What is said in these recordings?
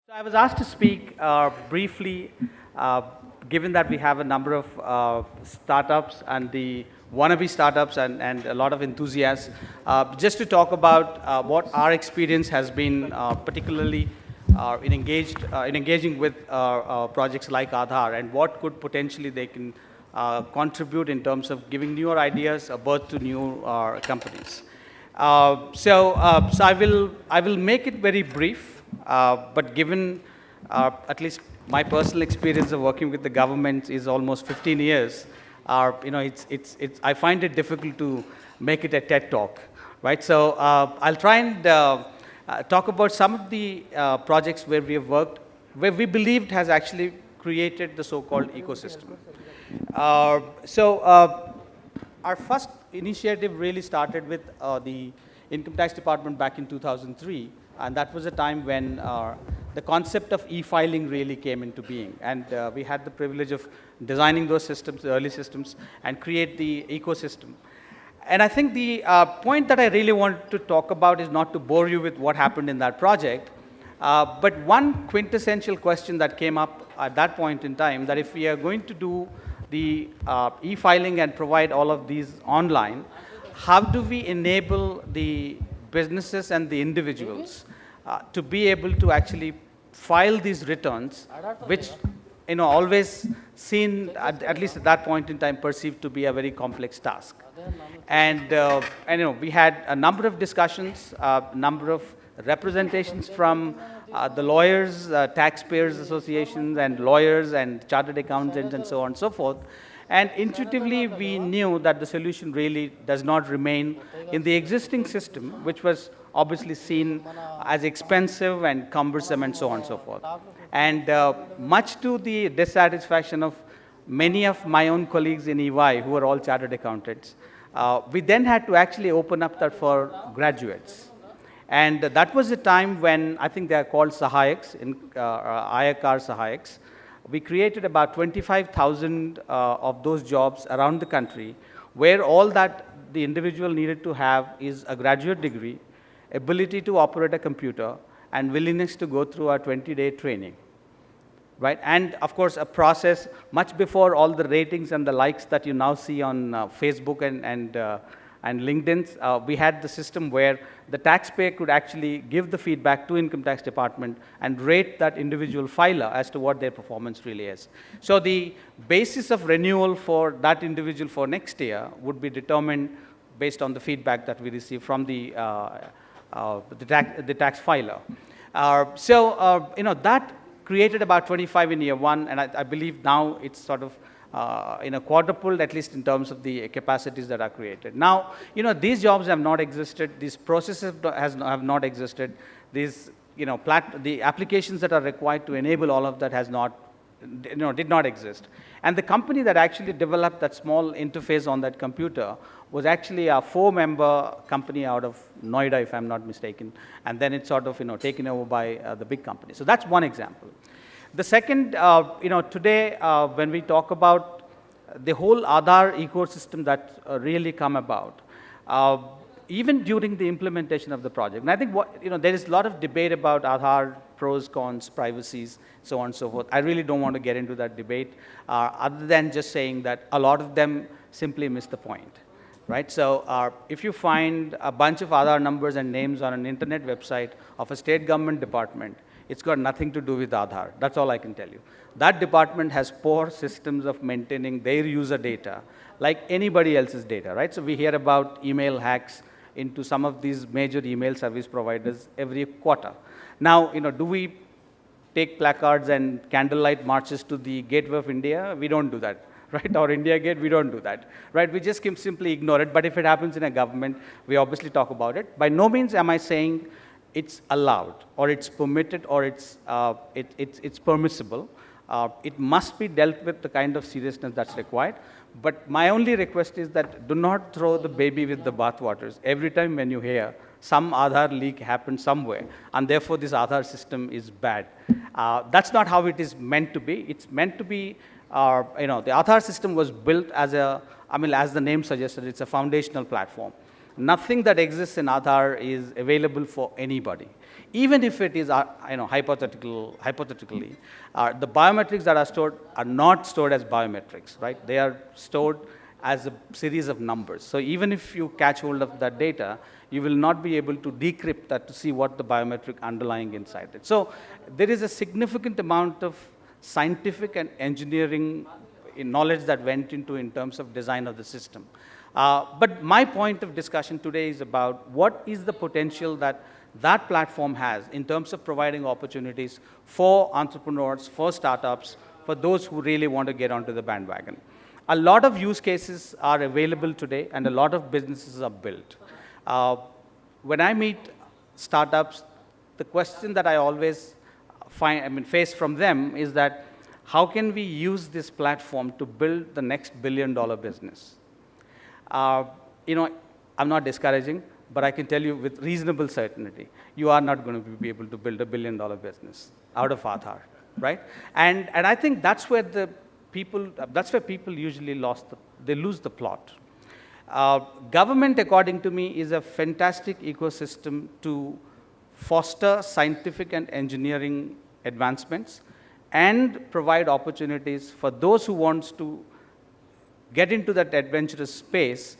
So I was asked to speak briefly, given that we have a number of startups and the wannabe startups and a lot of enthusiasts, just to talk about what our experience has been, particularly in engaging with projects like Aadhaar and what could potentially they can contribute in terms of giving newer ideas, birth to new companies. So I will make it very brief. But given at least my personal experience of working with the government is almost 15 years, I find it difficult to make it a TED talk, right? So I'll try and talk about some of the projects where we have worked, where we believed has actually created the so-called ecosystem. Our first initiative really started with the Income Tax Department back in 2003. And that was a time when the concept of e-filing really came into being. And we had the privilege of designing those systems, the early systems, and create the ecosystem. And I think the point that I really want to talk about is not to bore you with what happened in that project, but one quintessential question that came up at that point in time, that if we are going to do the e-filing and provide all of these online, how do we enable the businesses and the individuals to be able to actually file these returns, which always seen at least at that point in time perceived to be a very complex task. And we had a number of discussions, a number of representations from the lawyers, taxpayers associations, and lawyers and chartered accountants and so on and so forth. And intuitively, we knew that the solution really does not remain in the existing system, which was obviously seen as expensive and cumbersome and so on and so forth. And much to the dissatisfaction of many of my own colleagues in EY, who are all chartered accountants, we then had to actually open up that for graduates. And that was a time when I think they are called Sahayaks, Ayakar Sahayaks. We created about 25,000 of those jobs around the country, where all that the individual needed to have is a graduate degree, ability to operate a computer, and willingness to go through a 20-day training, right? And of course, a process much before all the ratings and the likes that you now see on Facebook and LinkedIn. We had the system where the taxpayer could actually give the feedback to Income Tax Department and rate that individual filer as to what their performance really is. So the basis of renewal for that individual for next year would be determined based on the feedback that we receive from the tax filer. That created about 25 in year one, and I believe now it's sort of quadrupled, at least in terms of the capacities that are created. Now, these jobs have not existed, these processes have not existed, these, the applications that are required to enable all of that did not exist. And the company that actually developed that small interface on that computer was actually a 4-member company out of Noida, if I'm not mistaken, and then it's sort of, taken over by the big company. So that's one example. The second, today when we talk about the whole Aadhaar ecosystem that's really come about, even during the implementation of the project, and I think there is a lot of debate about Aadhaar, pros, cons, privacies, so on and so forth. I really don't want to get into that debate, other than just saying that a lot of them simply miss the point, right? So if you find a bunch of Aadhaar numbers and names on an internet website of a state government department, it's got nothing to do with Aadhaar. That's all I can tell you. That department has poor systems of maintaining their user data, like anybody else's data, right? So we hear about email hacks into some of these major email service providers every quarter. Now, do we take placards and candlelight marches to the Gateway of India? We don't do that, right? Or India Gate, we don't do that, right? We just simply ignore it. But if it happens in a government, we obviously talk about it. By no means am I saying it's allowed, or it's permitted, or it's permissible. It must be dealt with the kind of seriousness that's required. But my only request is that do not throw the baby with the bathwaters every time when you hear some Aadhaar leak happened somewhere, and therefore this Aadhaar system is bad. That's not how it is meant to be. It's meant to be, the Aadhaar system was built as as the name suggested, it's a foundational platform. nothing that exists in Aadhaar is available for anybody. Even if it is, hypothetically, the biometrics that are stored are not stored as biometrics, right? They are stored as a series of numbers. So even if you catch hold of that data, you will not be able to decrypt that to see what the biometric underlying inside it. So there is a significant amount of scientific and engineering knowledge that went into in terms of design of the system. But my point of discussion today is about what is the potential that that platform has in terms of providing opportunities for entrepreneurs, for startups, for those who really want to get onto the bandwagon. A lot of use cases are available today, and a lot of businesses are built. When I meet startups, the question that I always face from them is that, how can we use this platform to build the next billion-dollar business? I'm not discouraging, but I can tell you with reasonable certainty, you are not going to be able to build a billion-dollar business out of Aadhaar, right? And I think that's where people usually lose the plot. Government, according to me, is a fantastic ecosystem to foster scientific and engineering advancements and provide opportunities for those who wants to get into that adventurous space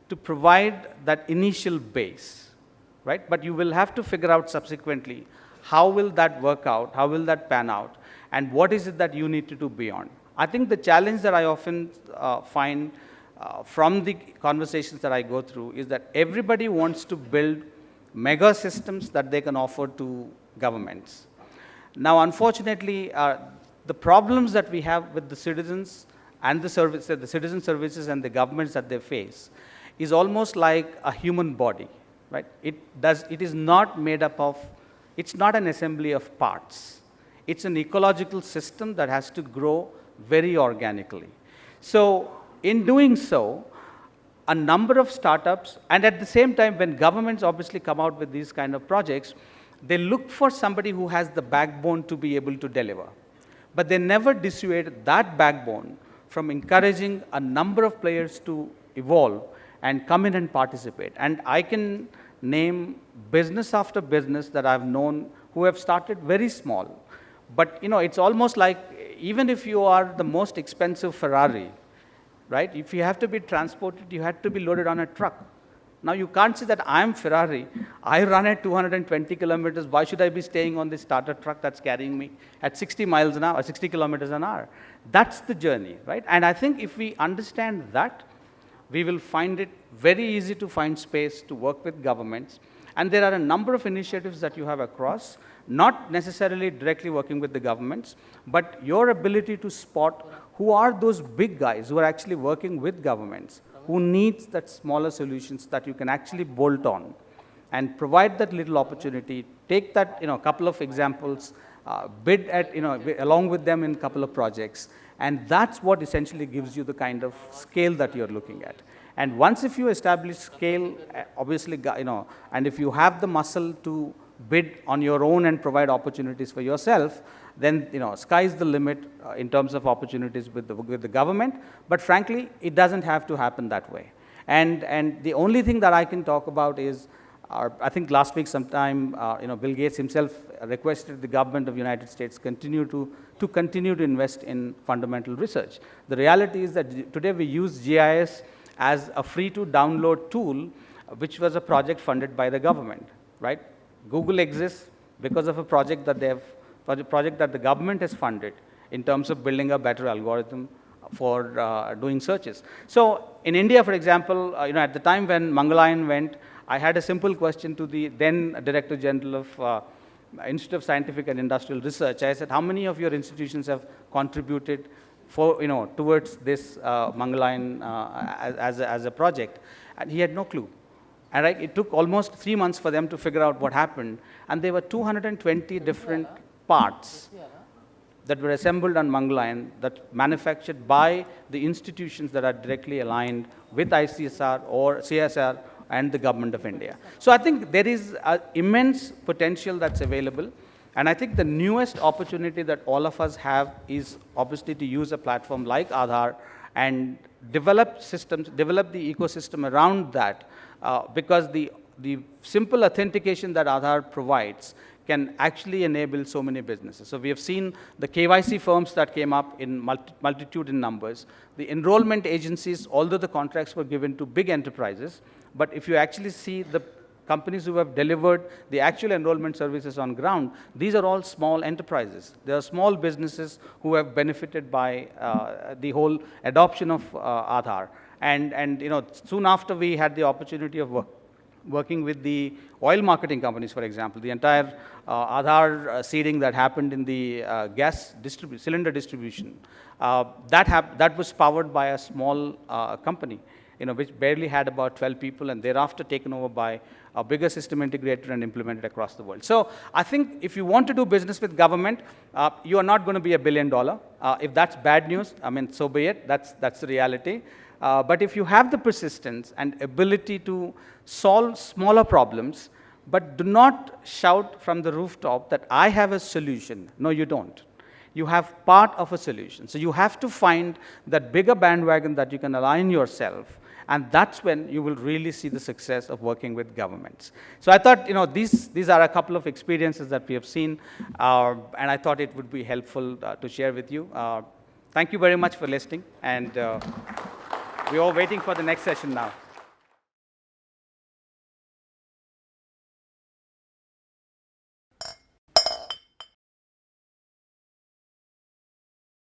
to provide that initial base, right? But you will have to figure out subsequently, how will that work out, how will that pan out, and what is it that you need to do beyond. I think the challenge that I often find from the conversations that I go through is that everybody wants to build mega systems that they can offer to governments. Now, unfortunately, the problems that we have with the citizens and the citizen services and the governments that they face is almost like a human body, right? It is not made up of, it's not an assembly of parts. It's an ecological system that has to grow very organically. So in doing so, a number of startups, and at the same time, when governments obviously come out with these kind of projects, they look for somebody who has the backbone to be able to deliver. But they never dissuade that backbone from encouraging a number of players to evolve and come in and participate. And I can name business after business that I've known who have started very small. But it's almost like, even if you are the most expensive Ferrari, right? If you have to be transported, you have to be loaded on a truck. Now, you can't say that I'm Ferrari. I run at 220 kilometers. Why should I be staying on this starter truck that's carrying me at 60 miles an hour, or 60 kilometers an hour? That's the journey, right? And I think if we understand that, we will find it very easy to find space to work with governments. And there are a number of initiatives that you have across, not necessarily directly working with the governments, but your ability to spot who are those big guys who are actually working with governments, who needs that smaller solutions that you can actually bolt on and provide that little opportunity, take that, couple of examples, bid at, along with them in a couple of projects. And that's what essentially gives you the kind of scale that you're looking at. And once if you establish scale, obviously, and if you have the muscle to bid on your own and provide opportunities for yourself, then, sky's the limit in terms of opportunities with the government. But frankly, it doesn't have to happen that way. And the only thing that I can talk about is, I think last week sometime, Bill Gates himself requested the government of the United States continue to invest in fundamental research. The reality is that today we use GIS as a free-to-download tool, which was a project funded by the government, right? Google exists because of a project that the government has funded in terms of building a better algorithm for doing searches. So in India, for example, at the time when Mangalayan went, I had a simple question to the then Director General of Institute of Scientific and Industrial Research. I said, how many of your institutions have contributed towards this Mangalayan as a project? And he had no clue. And it took almost 3 months for them to figure out what happened. And there were 220 different parts that were assembled on Mangalayan that manufactured by the institutions that are directly aligned with ICSR or CSR and the government of India. So I think there is immense potential that's available. And I think the newest opportunity that all of us have is obviously to use a platform like Aadhaar and develop systems, develop the ecosystem around that, because the simple authentication that Aadhaar provides can actually enable so many businesses. So we have seen the KYC firms that came up in multitude in numbers, the enrollment agencies, although the contracts were given to big enterprises, but if you actually see the companies who have delivered the actual enrollment services on ground, these are all small enterprises. They are small businesses who have benefited by the whole adoption of Aadhaar. And you know, soon after we had the opportunity of working with the oil marketing companies, for example, the entire Aadhaar seeding that happened in the gas cylinder distribution, that was powered by a small company, you know, which barely had about 12 people, and thereafter taken over by a bigger system integrator and implemented across the world. So I think if you want to do business with government, you are not going to be $1 billion. If that's bad news, I mean, so be it. That's the reality. But if you have the persistence and ability to solve smaller problems, but do not shout from the rooftop that I have a solution. No, you don't. You have part of a solution. So you have to find that bigger bandwagon that you can align yourself, and that's when you will really see the success of working with governments. So I thought, you know, these are a couple of experiences that we have seen, and I thought it would be helpful to share with you. Thank you very much for listening, and we are waiting for the next session now.